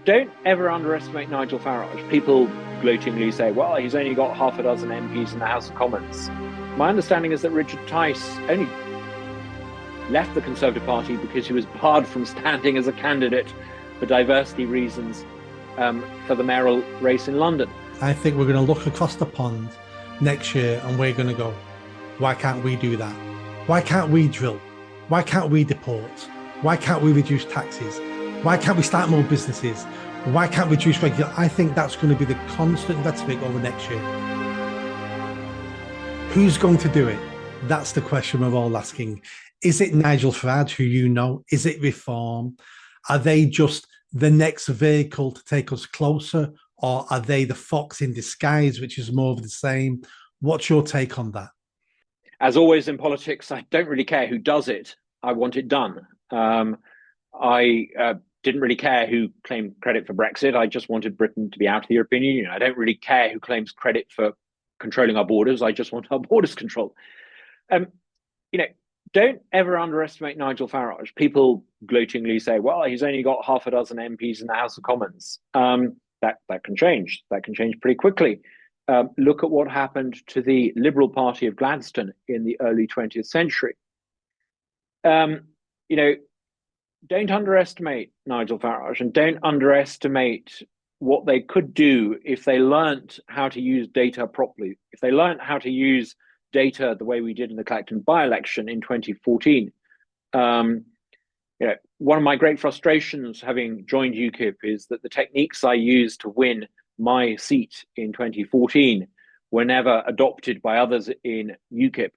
don't ever underestimate Nigel Farage. People gloatingly say, well, he's only got half a dozen MPs in the House of Commons. My understanding is that Richard Tice only left the Conservative Party because he was barred from standing as a candidate for diversity reasons for the mayoral race in London. I think we're going to look across the pond next year and we're going to go, why can't we do that? Why can't we drill? Why can't we deport? Why can't we reduce taxes? Why can't we start more businesses? Why can't we reduce regulation? I think that's going to be the constant rhetoric over next year. Who's going to do it? That's the question we're all asking. Is it Nigel Farage, who you know? Is it Reform? Are they just the next vehicle to take us closer? Or are they the fox in disguise, which is more of the same? What's your take on that? As always in politics, I don't really care who does it. I want it done. I didn't really care who claimed credit for Brexit. I just wanted Britain to be out of the European Union. I don't really care who claims credit for controlling our borders. I just want our borders controlled. Don't ever underestimate Nigel Farage. People gloatingly say, well, he's only got half a dozen MPs in the House of Commons. That can change. That can change pretty quickly. Look at what happened to the Liberal Party of Gladstone in the early 20th century. Don't underestimate Nigel Farage, and don't underestimate what they could do if they learnt how to use data properly, if they learnt how to use data the way we did in the Clacton by-election in 2014. One of my great frustrations having joined UKIP is that the techniques I used to win my seat in 2014 were never adopted by others in UKIP.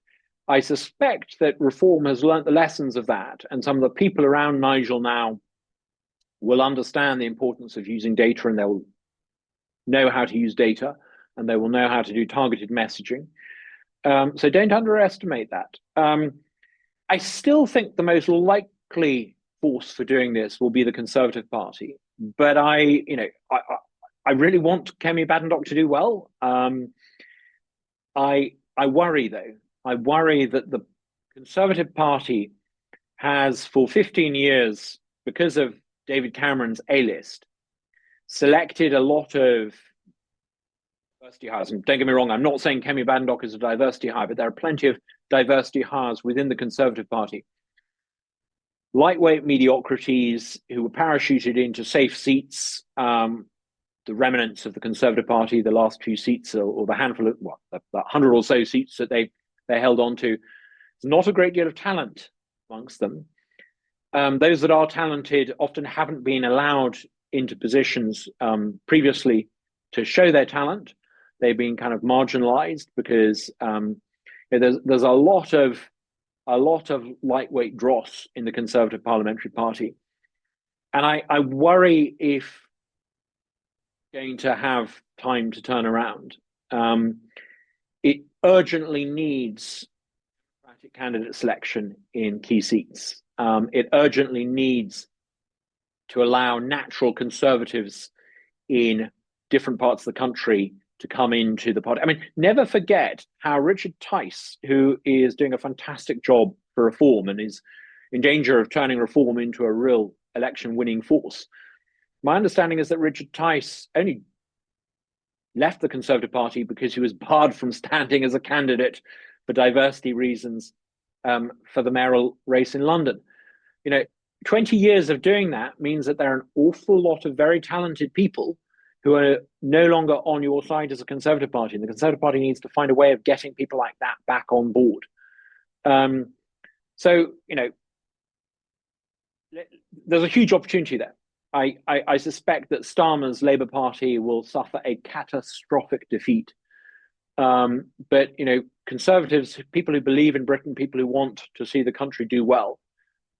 I suspect that Reform has learnt the lessons of that, and some of the people around Nigel now will understand the importance of using data, and they'll know how to use data, and they will know how to do targeted messaging. So don't underestimate that. I still think the most likely force for doing this will be the Conservative Party, but I really want Kemi Badenoch to do well. I worry though. I worry that the Conservative Party has, for 15 years, because of David Cameron's A-list, selected a lot of diversity hires. And don't get me wrong, I'm not saying Kemi Badenoch is a diversity hire, but there are plenty of diversity hires within the Conservative Party. Lightweight mediocrities who were parachuted into safe seats, the remnants of the Conservative Party, the last few seats, or the handful of, the 100 or so seats that they held on to. There's not a great deal of talent amongst them. Those that are talented often haven't been allowed into positions previously to show their talent. They've been kind of marginalized because there's a lot of lightweight dross in the Conservative Parliamentary Party. And I worry if going to have time to turn around. It urgently needs democratic candidate selection in key seats. It urgently needs to allow natural Conservatives in different parts of the country to come into the party. I mean, never forget how Richard Tice, who is doing a fantastic job for Reform and is in danger of turning Reform into a real election-winning force. My understanding is that Richard Tice only left the Conservative Party because he was barred from standing as a candidate for diversity reasons for the mayoral race in London. 20 years of doing that means that there are an awful lot of very talented people who are no longer on your side as a Conservative Party. And the Conservative Party needs to find a way of getting people like that back on board. There's a huge opportunity there. I suspect that Starmer's Labour Party will suffer a catastrophic defeat. But Conservatives, people who believe in Britain, people who want to see the country do well,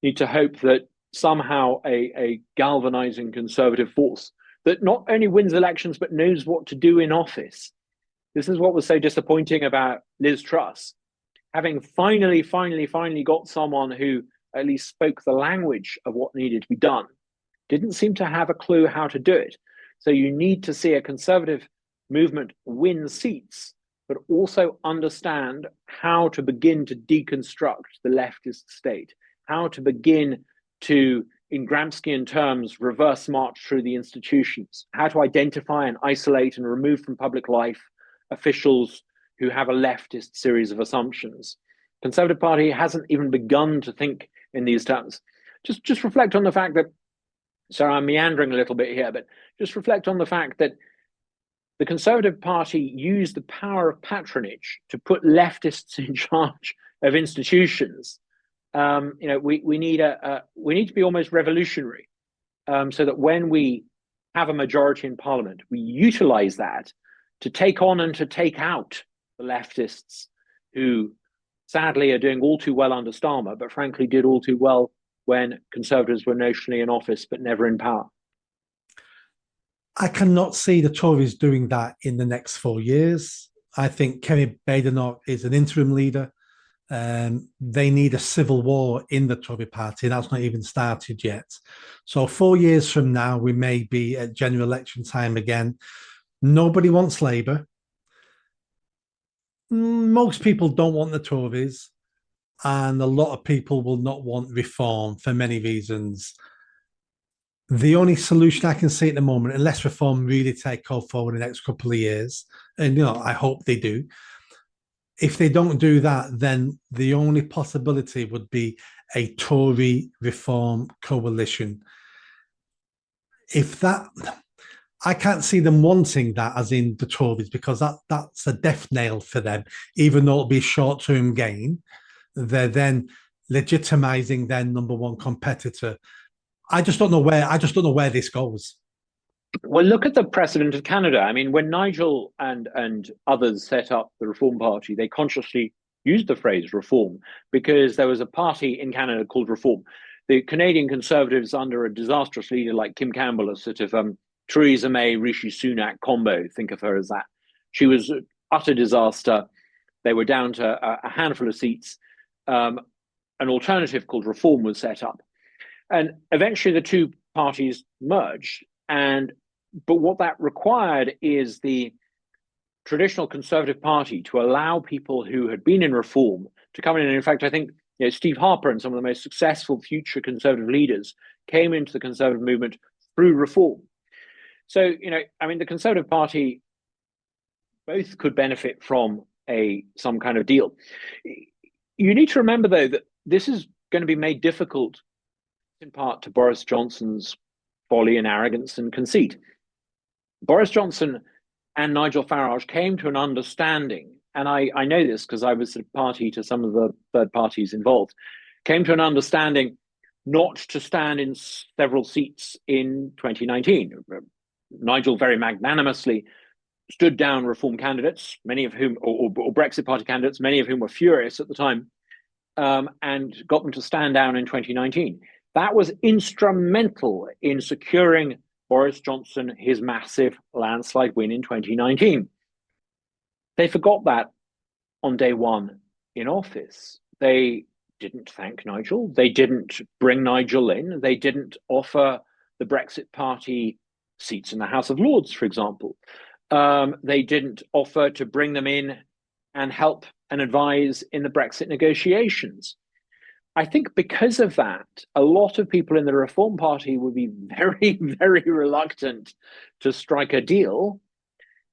need to hope that somehow a galvanizing Conservative force that not only wins elections but knows what to do in office. This is what was so disappointing about Liz Truss. Having finally got someone who at least spoke the language of what needed to be done, didn't seem to have a clue how to do it. So you need to see a Conservative movement win seats, but also understand how to begin to deconstruct the leftist state, how to begin to in Gramscian terms, reverse march through the institutions, how to identify and isolate and remove from public life officials who have a leftist series of assumptions. Conservative Party hasn't even begun to think in these terms. Just reflect on the fact that, sorry, I'm meandering a little bit here, but just reflect on the fact that the Conservative Party used the power of patronage to put leftists in charge of institutions. We need to be almost revolutionary, so that when we have a majority in Parliament, we utilize that to take on and to take out the leftists who sadly are doing all too well under Starmer, but frankly did all too well when Conservatives were notionally in office but never in power. I cannot see the Tories doing that in the next 4 years. I think Kemi Badenoch is an interim leader. They need a civil war in the Tory party. That's not even started yet. So 4 years from now, we may be at general election time again. Nobody wants Labour. Most people don't want the Tories, and a lot of people will not want reform for many reasons. The only solution I can see at the moment, unless reform really take off over the next couple of years, and I hope they do, if they don't do that, then the only possibility would be a Tory reform coalition. If that, I can't see them wanting that, as in the Tories, because that's a death nail for them. Even though it'll be short-term gain, they're then legitimizing their number one competitor. I just don't know where this goes. Well, look at the precedent of Canada. I mean, when Nigel and others set up the Reform Party, they consciously used the phrase reform because there was a party in Canada called Reform. The Canadian Conservatives, under a disastrous leader like Kim Campbell, a sort of Theresa May, Rishi Sunak combo, think of her as that. She was an utter disaster. They were down to a handful of seats. An alternative called Reform was set up. And eventually the two parties merged. But what that required is the traditional Conservative Party to allow people who had been in Reform to come in. And in fact, I think Steve Harper and some of the most successful future Conservative leaders came into the Conservative movement through Reform. So, the Conservative Party both could benefit from some kind of deal. You need to remember, though, that this is going to be made difficult in part to Boris Johnson's folly and arrogance and conceit. Boris Johnson and Nigel Farage came to an understanding, and I know this because I was party to some of the third parties involved, came to an understanding not to stand in several seats in 2019. Nigel very magnanimously stood down Reform candidates, many of whom, or Brexit Party candidates, many of whom were furious at the time, and got them to stand down in 2019. That was instrumental in securing Boris Johnson his massive landslide win in 2019. They forgot that on day one in office. They didn't thank Nigel. They didn't bring Nigel in. They didn't offer the Brexit Party seats in the House of Lords, for example. They didn't offer to bring them in and help and advise in the Brexit negotiations. I think because of that, a lot of people in the Reform Party would be very, very reluctant to strike a deal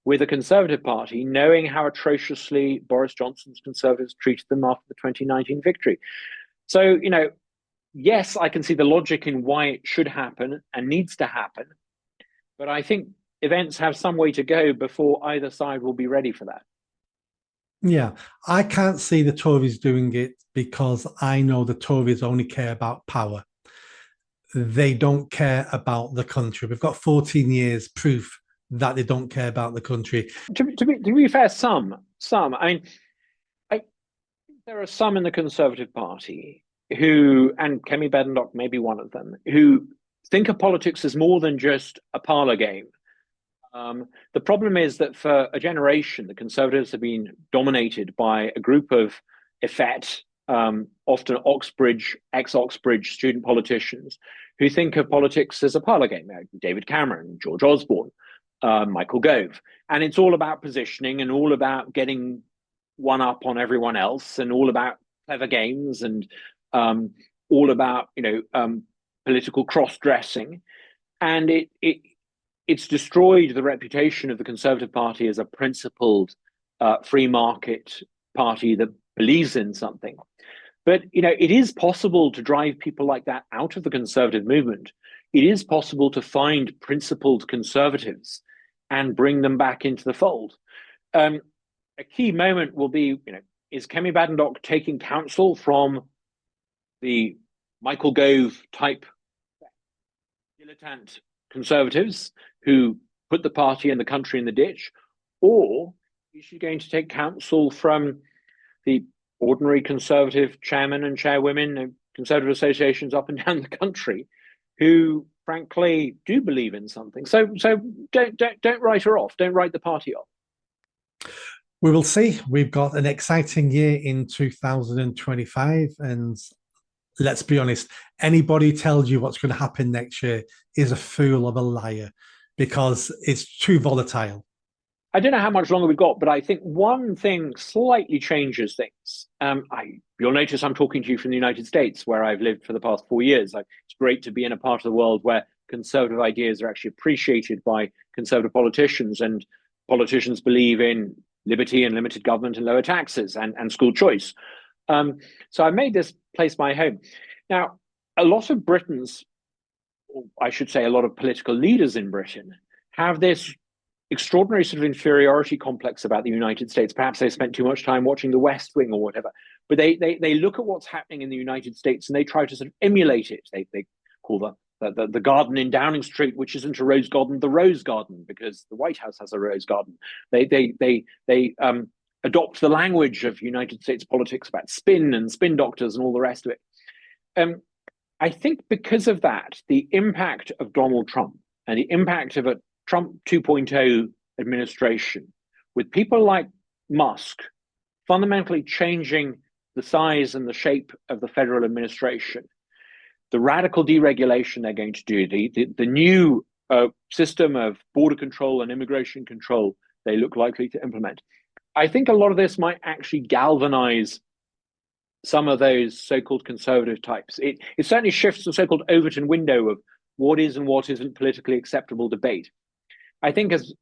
with the Conservative Party, knowing how atrociously Boris Johnson's Conservatives treated them after the 2019 victory. So, yes, I can see the logic in why it should happen and needs to happen, but I think events have some way to go before either side will be ready for that. Yeah, I can't see the Tories doing it because I know the Tories only care about power. They don't care about the country. We've got 14 years proof that they don't care about the country. To be fair, some. I mean, there are some in the Conservative Party who, and Kemi Badenoch may be one of them, who think of politics as more than just a parlour game. The problem is that for a generation, the Conservatives have been dominated by a group of effete, often ex-Oxbridge student politicians who think of politics as a parlour game. David Cameron, George Osborne, Michael Gove. And it's all about positioning and all about getting one up on everyone else and all about clever games and all about, political cross-dressing, and it's destroyed the reputation of the Conservative Party as a principled free market party that believes in something. But it is possible to drive people like that out of the Conservative movement. It is possible to find principled conservatives and bring them back into the fold. A key moment will be, is Kemi Badenoch taking counsel from the Michael Gove type dilettante conservatives who put the party and the country in the ditch, or is she going to take counsel from the ordinary Conservative chairmen and chairwomen, Conservative associations up and down the country, who frankly do believe in something? So don't write her off. Don't write the party off. We will see. We've got an exciting year in 2025, and let's be honest, anybody who tells you what's going to happen next year is a fool of a liar, because it's too volatile. I don't know how much longer we've got, but I think one thing slightly changes things. You'll notice I'm talking to you from the United States, where I've lived for the past 4 years. It's great to be in a part of the world where conservative ideas are actually appreciated by conservative politicians, and politicians believe in liberty and limited government and lower taxes and school choice. So I made this place my home. Now, a lot of Britons, or I should say a lot of political leaders in Britain, have this extraordinary sort of inferiority complex about the United States. Perhaps they spent too much time watching The West Wing or whatever, but they look at what's happening in the United States and they try to sort of emulate it. They call the garden in Downing Street, which isn't a rose garden, the Rose Garden, because the White House has a rose garden. They adopt the language of United States politics about spin and spin doctors and all the rest of it. I think because of that, the impact of Donald Trump and the impact of a Trump 2.0 administration, with people like Musk fundamentally changing the size and the shape of the federal administration, the radical deregulation they're going to do, the new system of border control and immigration control they look likely to implement, I think a lot of this might actually galvanize some of those so-called conservative types. It certainly shifts the so-called Overton window of what is and what isn't politically acceptable debate. I think as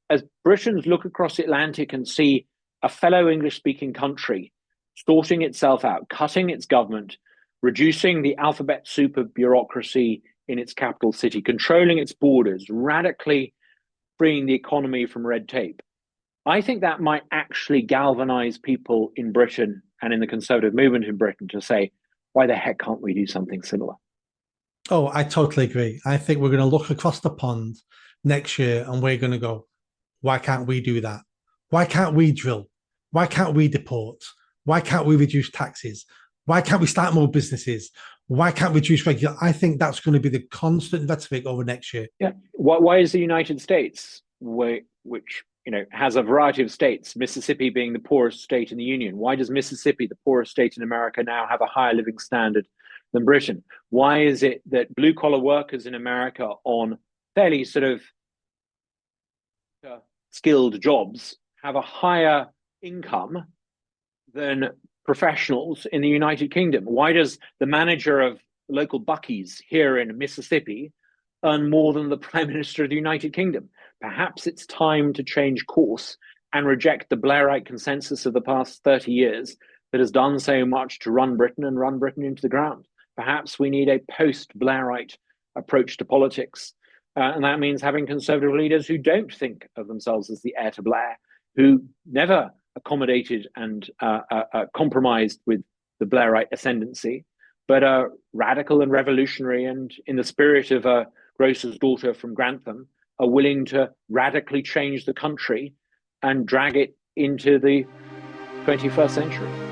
Britons look across the Atlantic and see a fellow English-speaking country sorting itself out, cutting its government, reducing the alphabet soup of bureaucracy in its capital city, controlling its borders, radically freeing the economy from red tape, I think that might actually galvanize people in Britain and in the conservative movement in Britain to say, why the heck can't we do something similar? Oh, I totally agree. I think we're going to look across the pond next year and we're going to go, why can't we do that? Why can't we drill? Why can't we deport? Why can't we reduce taxes? Why can't we start more businesses? Why can't we reduce regulation? I think that's going to be the constant rhetoric over next year. Yeah. Why is the United States, which has a variety of states, Mississippi being the poorest state in the Union, why does Mississippi, the poorest state in America, now have a higher living standard than Britain? Why is it that blue-collar workers in America on fairly sort of skilled jobs have a higher income than professionals in the United Kingdom? Why does the manager of local Buc-ee's here in Mississippi earn more than the Prime Minister of the United Kingdom? Perhaps it's time to change course and reject the Blairite consensus of the past 30 years that has done so much to run Britain and run Britain into the ground. Perhaps we need a post-Blairite approach to politics. And that means having conservative leaders who don't think of themselves as the heir to Blair, who never accommodated and compromised with the Blairite ascendancy, but are radical and revolutionary, and in the spirit of a grocer's daughter from Grantham, are willing to radically change the country and drag it into the 21st century.